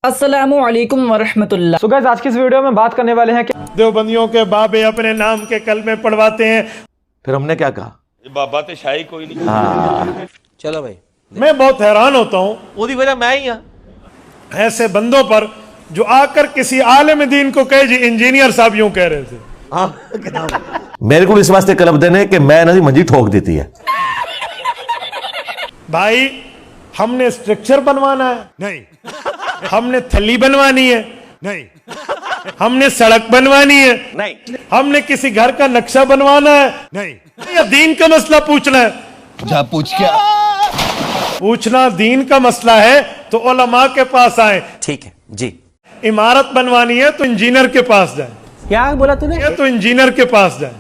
अस्सलामु अलैकुम वरहमतुल्लाह। So guys, आज की इस वीडियो में बात करने वाले हैं कि देवबंदियों के बाबे अपने नाम के कलमे पढ़वाते हैं। फिर हमने क्या कहा? बाबा तो शाही कोई नहीं। चलो भाई, मैं बहुत हैरान होता हूँ ओदी वजह मैं ही हाँ। ऐसे बंदों पर जो आकर किसी आलिम दीन को कहे जी इंजीनियर साहब यूं कह रहे थे। मेरे को इस वास्ते कलब देने कि मैं ना मंजी ठोक देती है। भाई हमने स्ट्रक्चर बनवाना है नहीं, हमने थली बनवानी है नहीं, हमने सड़क बनवानी है नहीं, हमने किसी घर का नक्शा बनवाना है नहीं, या दीन का मसला पूछना है। जा पूछ क्या पूछना दीन का मसला है तो उलमा के पास आए। ठीक है जी। इमारत बनवानी है तो इंजीनियर के पास जाए। क्या बोला तूने? ये तो इंजीनियर के पास जाए।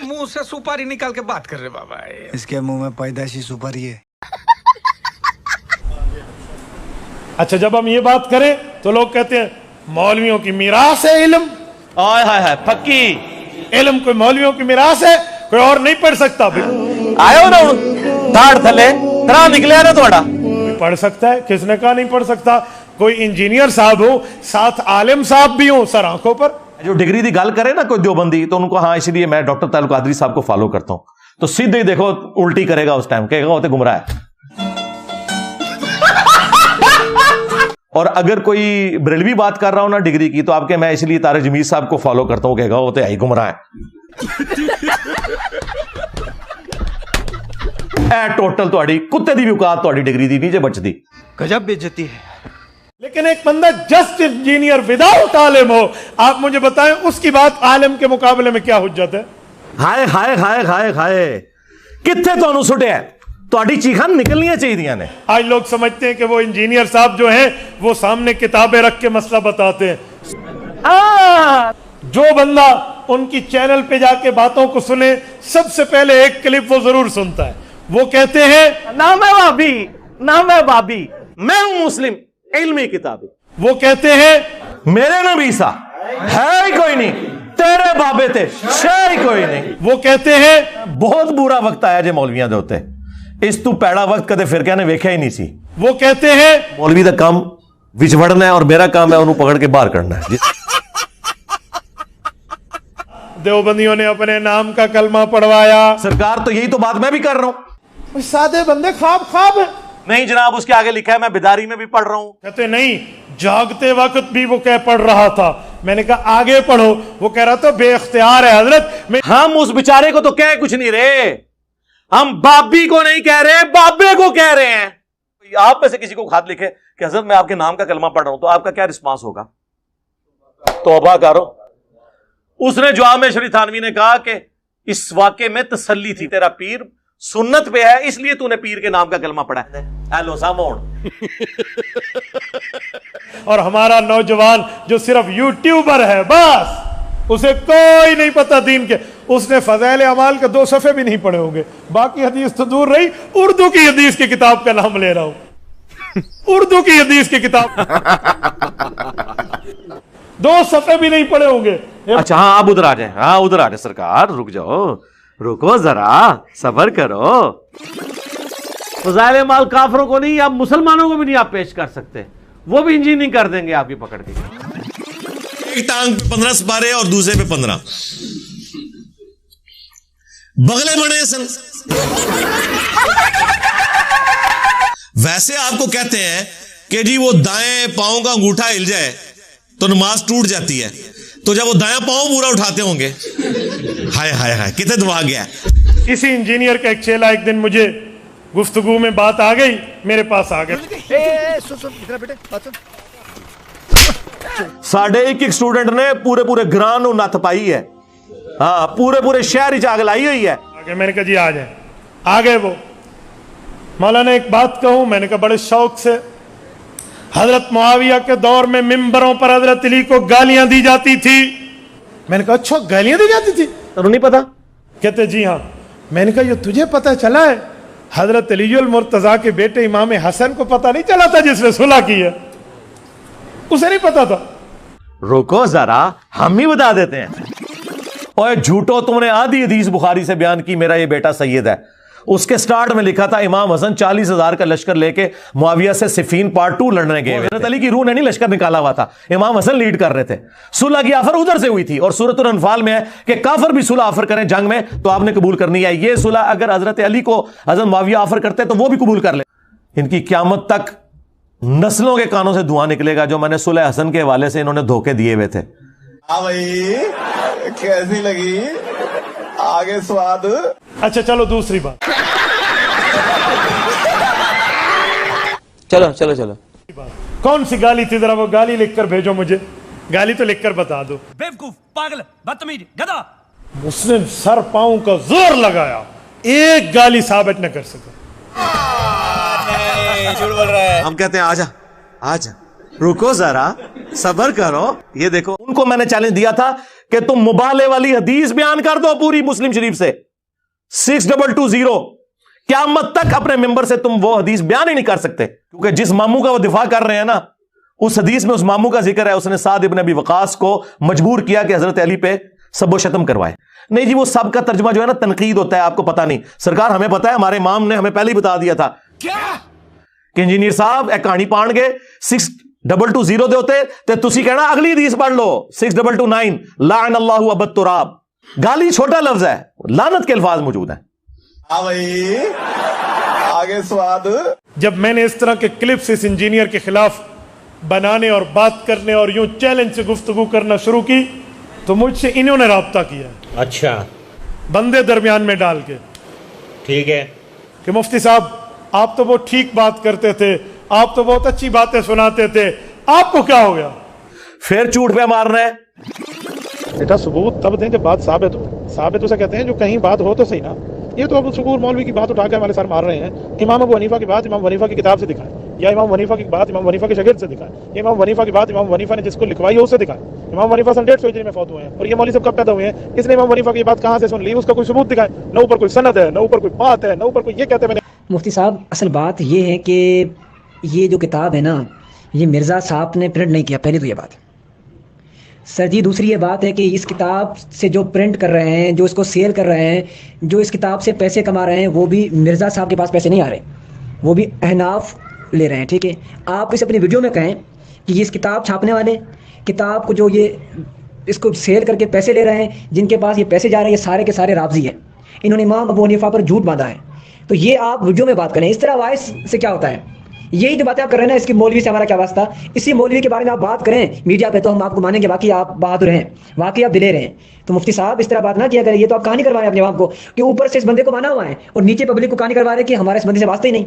मुंह से सुपारी निकाल के बात कर रहे बाबा। इसके मुंह में पैदाशी सुपारी है। अच्छा, जब हम ये बात करें तो लोग कहते हैं मौलवियों की मीरास है इल्म। आय हाय हाय, पक्की इल्म कोई मौलवियों की मीरास है, कोई और नहीं पढ़ सकता। आयो ना ताड़ थले तरा निकले ना थोड़ा पढ़ सकता है, किसने कहा नहीं पढ़ सकता? कोई इंजीनियर साहब हो, साथ आलिम साहब भी हो सर आंखों पर। जो डिग्री की गल करे ना कोई देवबंदी, तो उनको हाँ इसलिए मैं डॉक्टर तालुक कादरी साहब को फॉलो करता हूं, तो सीधे ही देखो उल्टी करेगा उस टाइम, कहेगा वो तो गुमराह है। और अगर कोई बरेलवी बात कर रहा हो ना डिग्री की, तो आपके मैं इसलिए तारिक जमीर साहब को फॉलो करता हूं, कहेगा वो तो है गुमराह है। टोटल थोड़ी कुत्ते दी भी औकात थोड़ी डिग्री दी नीचे बचती। गजब बेइज्जती है। लेकिन एक बंदा जस्ट इंजीनियर विदाउट आलिम हो, आप मुझे बताएं उसकी बात आलिम के मुकाबले में क्या हुज्जत है? हाय हाय हाय हाय हाय, कित्थे तो सुटिया थोड़ी चीखा निकलनी चाहिए ने। आज लोग समझते हैं कि वो इंजीनियर साहब जो हैं वो सामने किताबें रख के मसला बताते हैं। जो बंदा उनकी चैनल पे जाके बातों को सुने, सबसे पहले एक क्लिप वो जरूर सुनता है। वो कहते हैं नाम है भाभी, नाम है भाभी, मैं हूं मुस्लिम इल्मी किताबी। वो कहते हैं मेरे नबी सा है ही कोई नहीं, तेरे बाबे थे शे ही कोई नहीं। वो कहते हैं बहुत बुरा वक्त आया जे मौलवियां दे उत्ते, इस तू पैड़ा वक्त कदे फिरकियां ने वेख्या ही नहीं सी। वो कहते हैं मौलवी दा काम विच वड़ना है और मेरा काम है उन्हें पकड़ के बाहर करना है। देवबंदियों ने अपने नाम का कलमा पढ़वाया। सरकार तो यही तो बात मैं भी कर रहा हूं। सादे बंदे ख्वाब है। नहीं जनाब, उसके आगे लिखा है मैं बेदारी में भी पढ़ रहा हूं। कहते नहीं, जागते वक्त भी वो कह पढ़ रहा था। मैंने कहा आगे पढ़ो। वो कह रहा था बेख्तियार है हजरत। हम उस बेचारे को तो कह कुछ नहीं रहे, हम बाबी को नहीं कह रहे, बाबे को कह रहे हैं। आप में से किसी को खात लिखे कि हजरत मैं आपके नाम का कलमा पढ़ रहा हूं, तो आपका क्या रिस्पांस होगा? तौबा करो। उसने जवाब में शरीफ थानवी ने कहा कि इस वाक़े में तसल्ली थी, तेरा पीर सुन्नत पे है इसलिए तूने पीर के नाम का कलमा पढ़ा है। हेलो सामोन। और हमारा नौजवान जो सिर्फ यूट्यूबर है, बस उसे कोई नहीं पता दीन के, उसने फज़ाइल अमाल के 2 सफ़े भी नहीं पढ़े होंगे। बाकी हदीस तो दूर रही, उर्दू की हदीस की किताब का नाम ले रहा हूं। उर्दू की हदीस की किताब 2 सफ़े भी नहीं पढ़े होंगे। अच्छा हाँ, आप उधर आ जाए। हाँ उधर आ जाए सरकार, रुक जाओ, रुको जरा, सबर करो। फज़ाइल माल काफरों को नहीं, आप मुसलमानों को भी नहीं आप पेश कर सकते, वो भी इंजीनियरिंग कर देंगे आपकी पकड़ के। एक टांग पे 15 सपारे और दूसरे पे 15 बगले बने सन। वैसे आपको कहते हैं कि जी वो दाएं पांव का अंगूठा हिल जाए तो नमाज टूट जाती है, तो जब वो दायां पांव पूरा उठाते होंगे, हाय हाय हाय कितने दबा गया। इसी इंजीनियर का एक चेला एक दिन मुझे गुफ्तगू में बात आ गई, मेरे पास आ गए। साढ़े एक स्टूडेंट ने पूरे पूरे ग्रां नथ पाई है। हाँ, पूरे शहर ही आग लाई हुई है। आगे मैंने कहा जी आ जाए। आ गए वो। मौलाना एक बात कहूं, मैंने कहा बड़े शौक से। हजरत मुआविया के दौर में मिंबरों पर हजरत अली को गालियां दी जाती थी। मैंने कहा अच्छा गालियां दी जाती थी? तो नहीं पता? कहते जी हाँ। मैंने कहा ये तुझे पता चला है? हजरत अलीउल मुर्तजा के बेटे इमाम हसन को पता नहीं चला था जिसने सुलह की है? उसे नहीं पता था। रुको जरा, हम ही बता देते हैं। और झूठो, तुमने आधी हदीस बुखारी से बयान की मेरा ये बेटा सैयद है, उसके स्टार्ट में लिखा था इमाम हसन 40,000 का लश्कर लेके मुआविया से सिफीन पार्ट 2 लड़ने गए। हज़रत अली की रूह ने नहीं लश्कर निकाला हुआ था, इमाम हसन लीड कर रहे थे। सुलह की ऑफर उधर से हुई थी और सूरतुल अनफाल में है कि काफिर भी सुलह ऑफर करें जंग में तो आपने कबूल करनी है। ये सुलह अगर हजरत अली को हजरत मुआविया ऑफर करते तो वो भी कबूल कर ले। इनकी क़यामत तक नस्लों के कानों से धुआं निकलेगा जो मैंने सुलह हसन के हवाले से इन्होंने धोखे दिए हुए थे। भाई कैसी लगी आगे स्वाद। अच्छा चलो दूसरी बात, चलो चलो चलो। कौन सी गाली थी, जरा वो गाली लिखकर भेजो मुझे, गाली तो लिखकर बता दो। बेवकूफ, पागल, बदतमीज, गधा। मुस्लिम सर पांव का जोर लगाया, एक गाली साबित न कर सका। हम कहते हैं आजा आजा, रुको जरा, सब्र करो। ये देखो, उनको मैंने चैलेंज दिया था कि तुम मुबाले वाली हदीस बयान कर दो पूरी मुस्लिम शरीफ से 6220, क़यामत तक अपने मेंबर से तुम वो हदीस बयान ही नहीं कर सकते, क्योंकि जिस मामू का वो दिफा कर रहे हैं ना, उस हदीस में उस मामू का जिक्र है, उसने साद इब्न अबी वकास को मजबूर किया कि हजरत अली पे सबो शतम करवाए। नहीं जी, वो सब का तर्जुमा जो है ना तनकीद होता है, आपको पता नहीं। सरकार हमें पता है, हमारे इमाम ने हमें पहले ही बता दिया था कि इंजीनियर साहब एक कहानी पाण गए 6220 दे होते ते तुसी कहना अगली हदीस पढ़ लो 6229, लान अल्लाहु अबद तुराब। गाली छोटा लफ्ज है, लानत के अल्फाज मौजूद हैं। भाई आगे स्वाद। जब मैंने इस तरह के क्लिप्स इस इंजीनियर के खिलाफ बनाने और बात करने और यूं चैलेंज से गुफ्तगू करना शुरू की तो मुझसे इन्होंने राब्ता किया। अच्छा, बंदे दरमियान में डाल के, ठीक है कि मुफ्ती साहब आप तो बहुत ठीक बात करते थे, आप तो बहुत अच्छी बातें सुनाते थे, आपको क्या हो गया? फिर झूठ पे मारना है। बेटा सबूत तब दें जब बात साबित हो। साबित उसे कहते हैं जो कहीं बात हो तो सही ना। ये तो अब शकूर मौलवी की बात उठा के हमारे सर मार रहे हैं। इमाम अबू हनीफा की बात इमाम हनीफा की किताब से दिखाएं, या इमाम हनीफा की बात इमाम हनीफा के शागिर्द से दिखाएं, इमाम हनीफा की बात इमाम हनीफा ने जिसको लिखवाई है उससे दिखाएं। इमाम हनीफा 150 हिजरी में फौत हुए हैं और ये मौलवी सब कब पैदा हुए हैं? इसने इमाम हनीफा की बात कहां से सुन ली? उसका कोई सबूत दिखाएं। न ऊपर कोई सनद है, न ऊपर कोई बात है, न ऊपर कोई ये कहते हैं। मुफ्ती साहब, असल बात ये है कि ये जो किताब है ना, ये मिर्ज़ा साहब ने प्रिंट नहीं किया, पहली तो ये बात है सर जी। दूसरी ये बात है कि इस किताब से जो प्रिंट कर रहे हैं, जो इसको सेल कर रहे हैं, जो इस किताब से पैसे कमा रहे हैं, वो भी मिर्ज़ा साहब के पास पैसे नहीं आ रहे, वो भी अहनाफ ले रहे हैं। ठीक है, आप इस अपनी वीडियो में कहें कि ये इस किताब छापने वाले, किताब को जो ये इसको सेल करके पैसे ले रहे हैं, जिनके पास ये पैसे जा रहे हैं, ये सारे के सारे राबजी हैं। इन्होंने इमाम अबू हनीफा पर झूठ बांधा है। तो ये आप वीडियो में बात करें। इस तरह वॉइस से क्या होता है? यही जो बातें आप कर रहे हैं ना, इसकी मौलवी से हमारा क्या वास्ता? इसी मौलवी के बारे में आप बात करें मीडिया पे तो हम आपको मानेंगे, बाकी आप बहादुर हैं, बाकी आप दिलेर हैं। तो मुफ्ती साहब इस तरह बात ना किया करें। ये तो आप कहानी करवा रहे हैं अपने आप को कि ऊपर से इस बंदे को माना हुआ है और नीचे पब्लिक को कहानी करवा रहे हैं कि हमारे इस बंदे से वास्ता ही नहीं।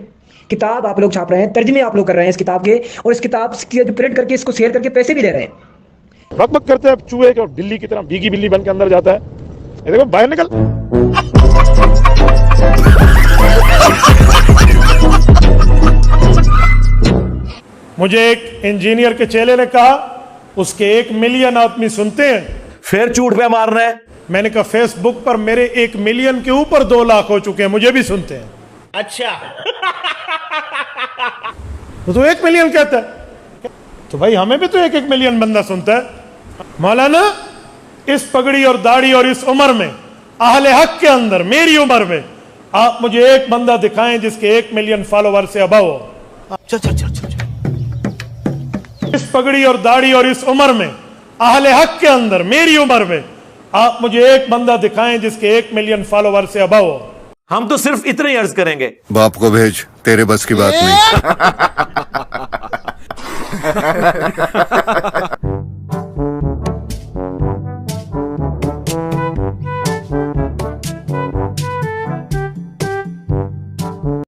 किताब आप लोग छाप रहे हैं, तर्जमे आप लोग कर रहे हैं इस किताब के, और इस किताब की प्रिंट करके इसको शेयर करके पैसे भी ले रहे हैं। बक बक करते हैं चूहे के और बिल्ली की तरह भीगी बिल्ली बन के अंदर जाता है। ये देखो बाहर निकल। मुझे एक इंजीनियर के चेले ने कहा उसके 1 मिलियन आदमी सुनते हैं। फिर झूठ पे मारना है। मैंने कहा फेसबुक पर मेरे 1 मिलियन के ऊपर 2 लाख हो चुके हैं, मुझे भी सुनते हैं। अच्छा तो 1 मिलियन कहता है तो भाई हमें भी तो 1 मिलियन बंदा सुनता है। मौलाना इस पगड़ी और दाढ़ी और इस उम्र में, अहले हक के अंदर, मेरी उम्र में, आप मुझे एक बंदा दिखाएं जिसके 1 मिलियन फॉलोवर से अबव हो। चल चल चल चल। इस पगड़ी और दाढ़ी और इस उम्र में, अहले हक के अंदर, मेरी उम्र में, आप मुझे एक बंदा दिखाएं जिसके 1 मिलियन फॉलोवर से अबव हो। हम तो सिर्फ इतना ही अर्ज करेंगे, बाप को भेज, तेरे बस की बात नहीं।